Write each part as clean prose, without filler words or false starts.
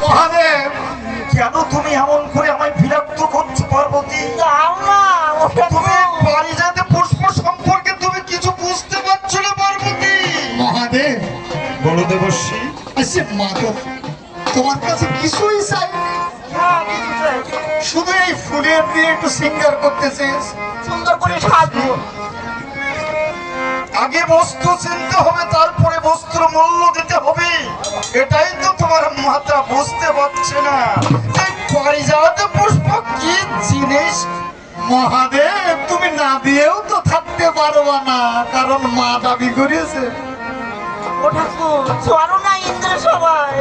মহাদেব কেন তুমি এমন করে আমায় বিরক্ত করছো পার্বতী? দাও না, ওটা তুমি পারিজাত পুষ্প সম্পর্কে তুমি কিছু বুঝতে পারছো না পার্বতী? মহাদেব বলো দেবশ্রী। আচ্ছা মাধব, তোমার কাছে কিছুই চাই, হ্যাঁ, কিছু চাই। শুধু এই ফুলের দিয়ে একটু সিঙ্গার করতেছিস। সুন্দর করে সাজবো। আগে বস্তু চিনতে হবে, তারপরে বস্তুর মূল্য দিতে হবে। এটাই তো তোমার মাথা বুঝতে পারছে না। এই পারিজাত পুষ্প কি জিনিস? মহাদেব তুমি না দিয়েও তো থাকতে পারবা না, কারণ মা দাবি করেছে। ও ঠাকুর, চলো না ইন্দ্র সবাই,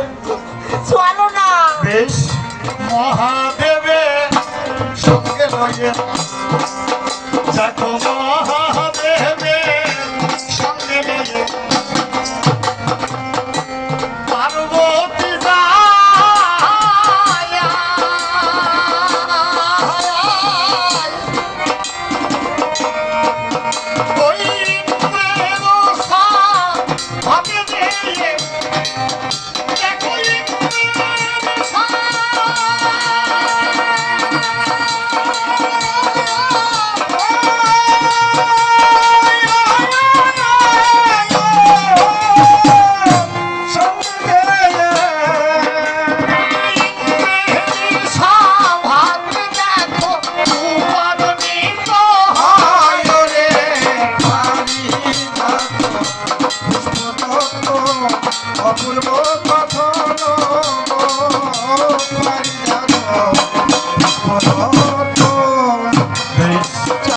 চলো না। বেশ, মহাদেবের সঙ্গে লয়ে দেখো, মহাদেবের সঙ্গে লয়ে পার্বতী যায়। ওই ইন্দ্রের সাথে নিয়ে